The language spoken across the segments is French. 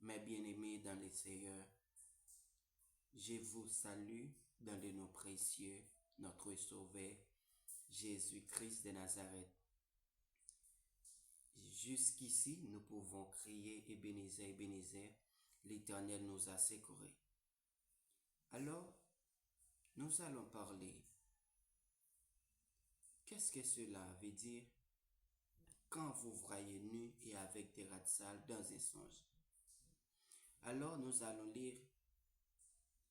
Mes bien-aimés dans les Seigneur, je vous salue dans le nom précieux, notre Sauveur, Jésus-Christ de Nazareth. Jusqu'ici, nous pouvons crier Ebenezer, Ebenezer, l'Éternel nous a secourus. Alors, nous allons parler. Qu'est-ce que cela veut dire quand vous voyez nu et avec des rats sales dans un songe? Alors, nous allons lire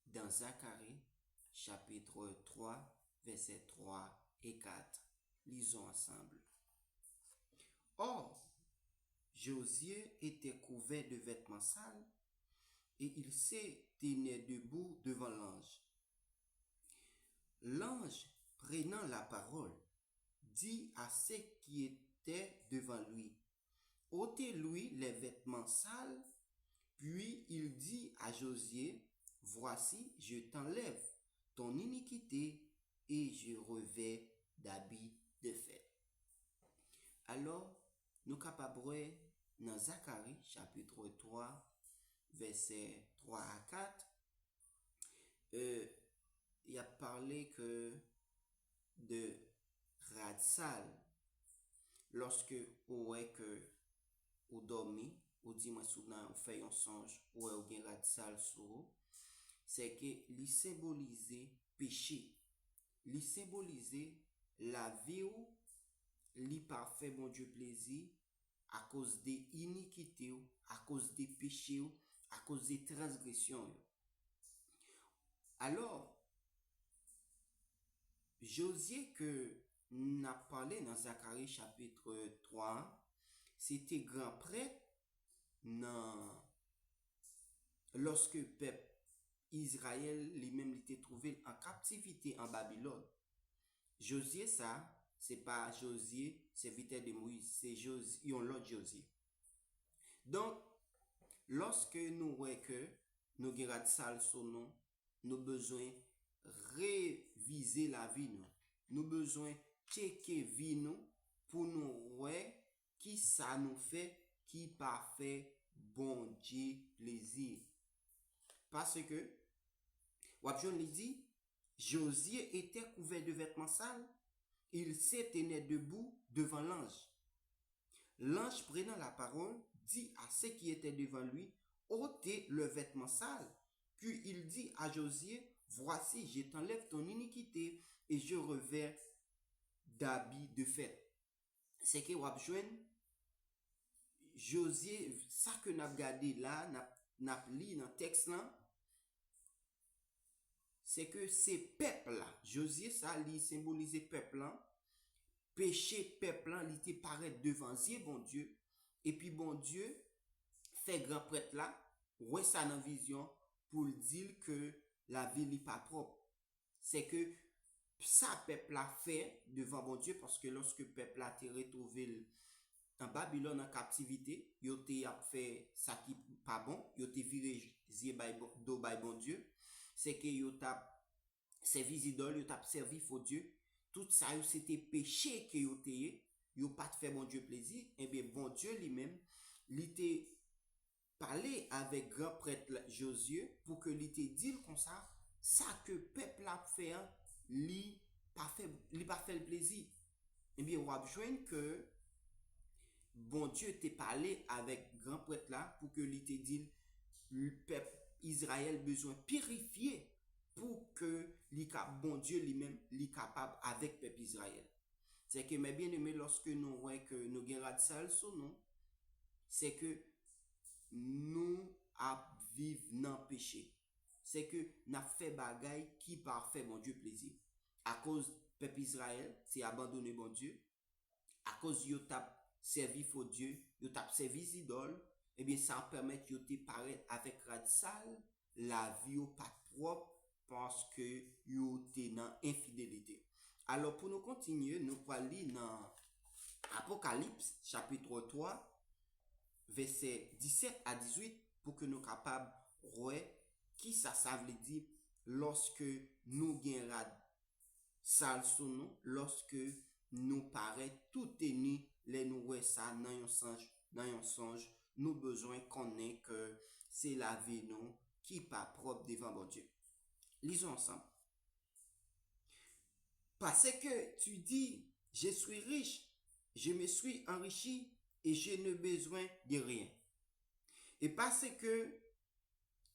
dans Zacharie, chapitre 3, versets 3 et 4. Lisons ensemble. Or, Josué était couvert de vêtements sales et il se tenait debout devant l'ange. L'ange, prenant la parole, dit à ceux qui étaient devant lui, ôtez-lui les vêtements sales. Puis il dit à Josué, voici, je t'enlève ton iniquité et je revais d'habits de fête. Alors, nous capables dans Zacharie, chapitre 3, versets 3 à 4, il a parlé que de rad sale. Lorsque ou est que ou dormi, ou dit moi soudain ou fait un songe, ou est ou gen rad sale sur, c'est que li symboliser péché. Li symboliser la vie ou li parfait bon Dieu plaisir à cause des iniquités, à cause des péchés, à cause des transgressions. Alors, Josué que n'a parlé dans Zacharie chapitre 3, c'était grand prêtre lorsque le peuple Israël lui-même était trouvé en captivité en Babylone. Josué ça, c'est pas Josué, serviteur de Moïse, c'est Josué, l'autre Josué. Donc, lorsque nous voyons que nous avons sale sur nous, nous avons besoin de réviser la vie nous. Nous avons besoin de checker la vie nous pour nous voir qui ça nous fait, qui parfait bon Dieu plaisir. Parce que, Wabjon lui dit, Josué était couvert de vêtements sales, il se tenait debout devant l'ange. L'ange prenant la parole, dit à ceux qui étaient devant lui, ôtez le vêtement sale. Puis il dit à Josué, voici, je t'enlève ton iniquité et je revers d'habits de fête. C'est que Wabjon, Josué, ça que n'a regardé là, n'a lu dans le texte là, c'est que ces peuples là, Josué ça lui symbolisait peuple là, péché peuple là, il était paraître devant Dieu bon Dieu, et puis bon Dieu fait grand prêtre là, ouais ça dans vision pour dire que la vie n'est pas propre. C'est que ça peuple là fait devant bon Dieu parce que lorsque peuple là été retrouvé en Babylone en captivité, yo te a fait ça qui pas bon, yo te viré zié do bay bon Dieu, c'est que yo t'a servi idole, yo t'a servi faux Dieu, tout ça yo c'était péché que yo pas fait bon Dieu plaisir, et bien bon Dieu lui-même, il te parlé avec grand prêtre Josué pour que il te dise comme ça que peuple a fait, li pas fait le plaisir. Et bien on va joindre que bon Dieu t'a parlé avec grand prêtre là pour que il te dise le peuple Israël besoin purifier pour que bon Dieu lui-même est capable avec le peuple Israël. C'est que mes bien-aimés, lorsque nous voyons que nous avons sale sur nous, c'est que nous vivons dans le péché. C'est que nous avons fait bagaille qui parfait mon Dieu plaisir. À cause du peuple Israël, c'est abandonné bon Dieu. À cause de t'a servi faux Dieu, yo t'a servi idole, et bien ça permet yo te paraître avec radical, la vie ou pas propre parce que yo te dans infidélité. Alors pour nous continuer, nous allons lire dans Apocalypse chapitre 3 verset 17 à 18 pour que nous capables voir qui ça veut dire lorsque nous gagnons sale sur nous, lorsque nous paraît tout tenu les nous ouais ça dans un songe nous besoin connaître que c'est la vie nous qui pas propre devant bon Dieu. Lisons ensemble. Parce que tu dis, je suis riche, je me suis enrichi et je n'ai besoin de rien. Et parce que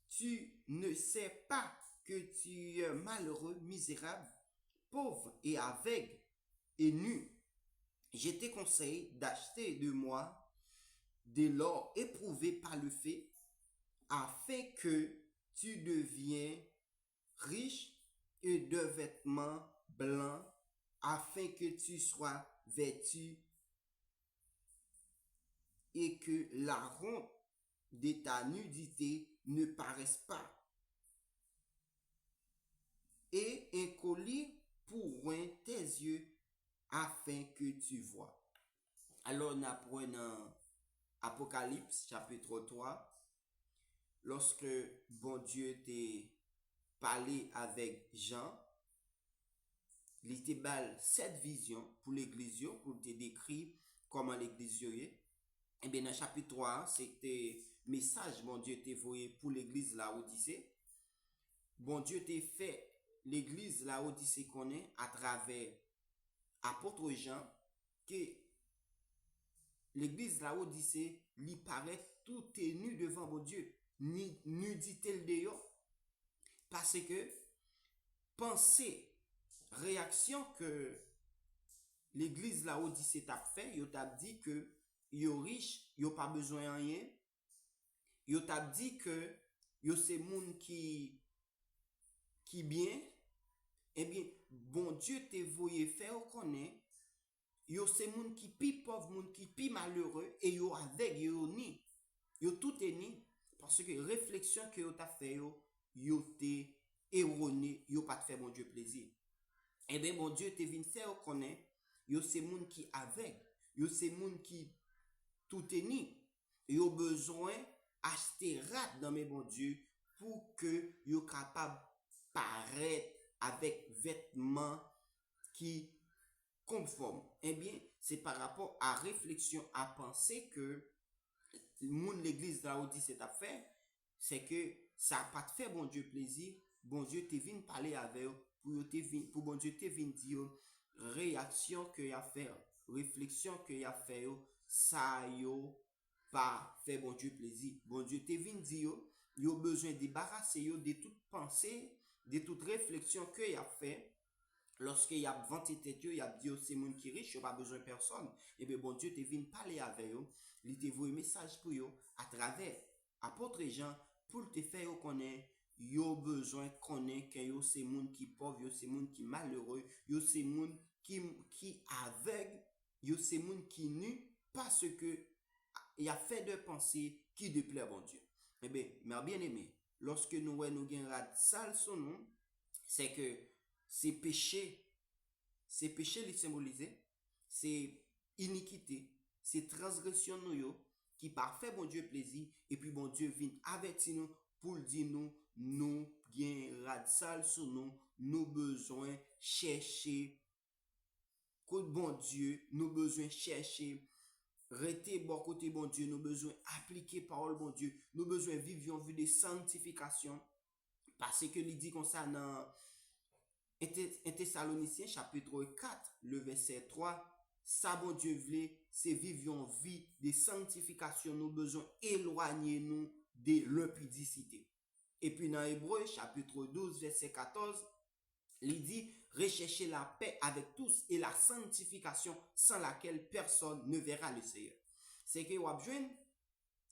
tu ne sais pas que tu es malheureux, misérable, pauvre et aveugle et nu, je te conseille d'acheter de moi de l'or éprouvé par le feu, afin que tu deviens riche et de vêtements blancs, afin que tu sois vêtu et que la honte de ta nudité ne paraisse pas. Et un collier pour oindre tes yeux afin que tu vois. Alors, nous apprenons Apocalypse chapitre 3, lorsque bon Dieu t'a parlé avec Jean, il te balle cette vision pour l'église, pour te décrire comment l'église est. Et bien, dans le chapitre 3, c'était message bon Dieu t'a envoyé pour l'église la Odyssée. Bon Dieu t'a fait l'église la Odyssée qu'on est à travers apôtre Jean, que l'église la Odyssée lui paraît tout est nu devant bon Dieu, ni nudité le dehors, parce que pensée, réaction que l'église la Odyssée t'a fait, yo t'a dit que yo riche, yo pas besoin de rien, yo t'a dit que yo c'est moun qui bien, eh bien, bon Dieu te voye faire connaître, yo c'est moun qui pi pauvre, moun qui pi malheureux, et yo avec yo ni, yo tout est ni, parce que réflexion que yo t'a fait yo te erroné, yo pas te fait bon Dieu plaisir. Eh bien, bon Dieu te vient faire connaître, yo c'est moun qui avec, yo c'est moun qui tout est ni, yo besoin acheter rat dans mes bon Dieu pour que yo capable paraître avec vêtements qui conformes. Eh bien, c'est par rapport à réflexion, à penser que moun l'église de la Odyssée t'a fait, c'est que ça n'a pas fait bon Dieu plaisir, bon Dieu te vient parler avec eux, pour bon Dieu te vient dire réaction que y a fait, réflexion que y a fait, ça yo pas fait bon Dieu plaisir. Bon Dieu te vient dire yo besoin de débarrasser yo de toute pensée, de toute réflexion que y a fait. Lorsque y a vanté tête yo, y a dit c'est moun qui riche, yo pas besoin de personne. Et bien bon Dieu te vient parler avec eux, il te voit un message pour yo à travers apôtre Jean pour te faire connaître yo besoin connaître que yo c'est moun qui pauvre, yo c'est moun qui malheureux, yo c'est moun qui aveugle, yo c'est moun qui nu parce que y a fait de pensée qui déplaît bon Dieu. Eh bien, mes bien-aimés, lorsque nous gagnons sale son nom, c'est que c'est péché les symboliser, c'est iniquité, c'est transgression nous qui parfait bon Dieu plaisir et puis bon Dieu vient avertir nous pour dire nous gain radical sur nous besoin chercher que bon Dieu, nous besoin chercher rester bon côté bon Dieu, nous besoin appliquer parole bon Dieu, nous besoin vivre une vie de sanctification parce que il dit comme ça dans 1 Thessaloniciens chapitre 4, le verset 3, ça bon Dieu voulait, c'est vivre une vie de sanctification, nous besoin éloigner nous de l'impudicité. Et puis dans Hébreu chapitre 12, verset 14, il dit, recherchez la paix avec tous et la sanctification sans laquelle personne ne verra le Seigneur. C'est que vous avez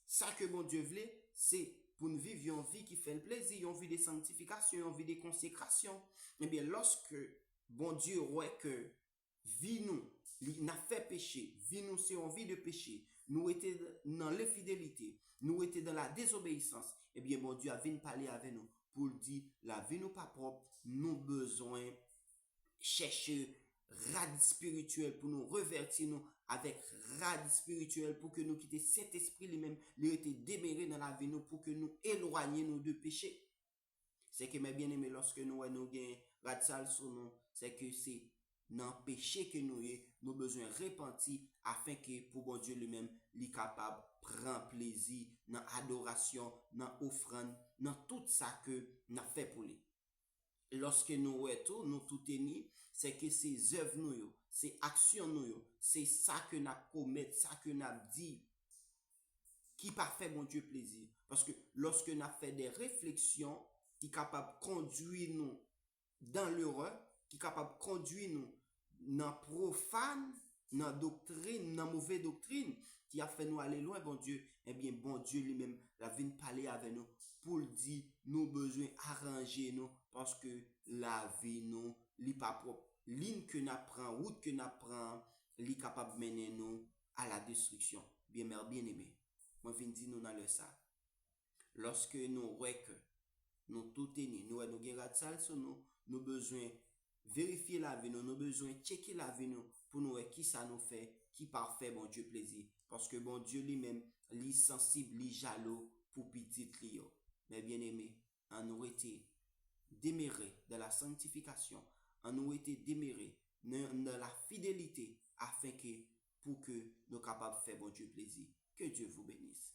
ça que bon Dieu voulait, c'est pour nous vivre une vie qui fait le plaisir, une vie de sanctification, une vie de consécration. Eh bien, lorsque bon Dieu voit que vie nous, n'a fait péché, vie nous c'est une vie de péché, nous étions dans l'infidélité, nous étions dans la désobéissance, eh bien, bon Dieu a venu parler avec nous pour dire, la vie nous pas propre, nous besoin chercher radis spirituel pour nous revertir nous avec radis spirituel pour que nous quitter cet esprit lui-même, lui était déméré dans la vie nous pour que nous éloignions nous de péché. C'est que mes bien-aimés, lorsque nous gagnons radis sur nous, c'est que c'est dans péché que nous besoin repentir afin que pour bon Dieu lui-même, lui capable prend plaisir dans adoration, dans offrande, dans tout ça que nous fait pour lui. Lorsque nous tout, nous tout tenons, c'est que ces œuvres nous, ces actions nous, c'est ça que nous commettons, ça que nous dit, qui parfait mon Dieu plaisir. Parce que lorsque nous fait des réflexions qui sont capables de conduire nous dans l'erreur, qui sont capables de conduire nous dans profane, dans doctrine, dans mauvaise doctrine, qui a fait nous aller loin, bon Dieu, eh bien, bon Dieu lui-même, la vient parler avec nous pour dire, nous besoin arranger nous, parce que la vie nous, li pas propre. Ligne que nous prend, route que nous prend, li capable de mener nous à la destruction. Bien, mère bien-aimé, moi, je viens dire nous dans le ça. Lorsque nous voyons que nous tout tenons, nous avons des sur nous, nous besoin vérifier la vie, nous besoin checker la vie nous pour nous voir qui ça nous fait, qui parfait, bon Dieu plaisir. Parce que bon Dieu lui-même, lui sensible, lui jaloux pour petit Lio. Mais bien aimé, en nous été déméré de la sanctification, en nous été déméré de la fidélité afin que pour que nous capables de faire bon Dieu plaisir. Que Dieu vous bénisse.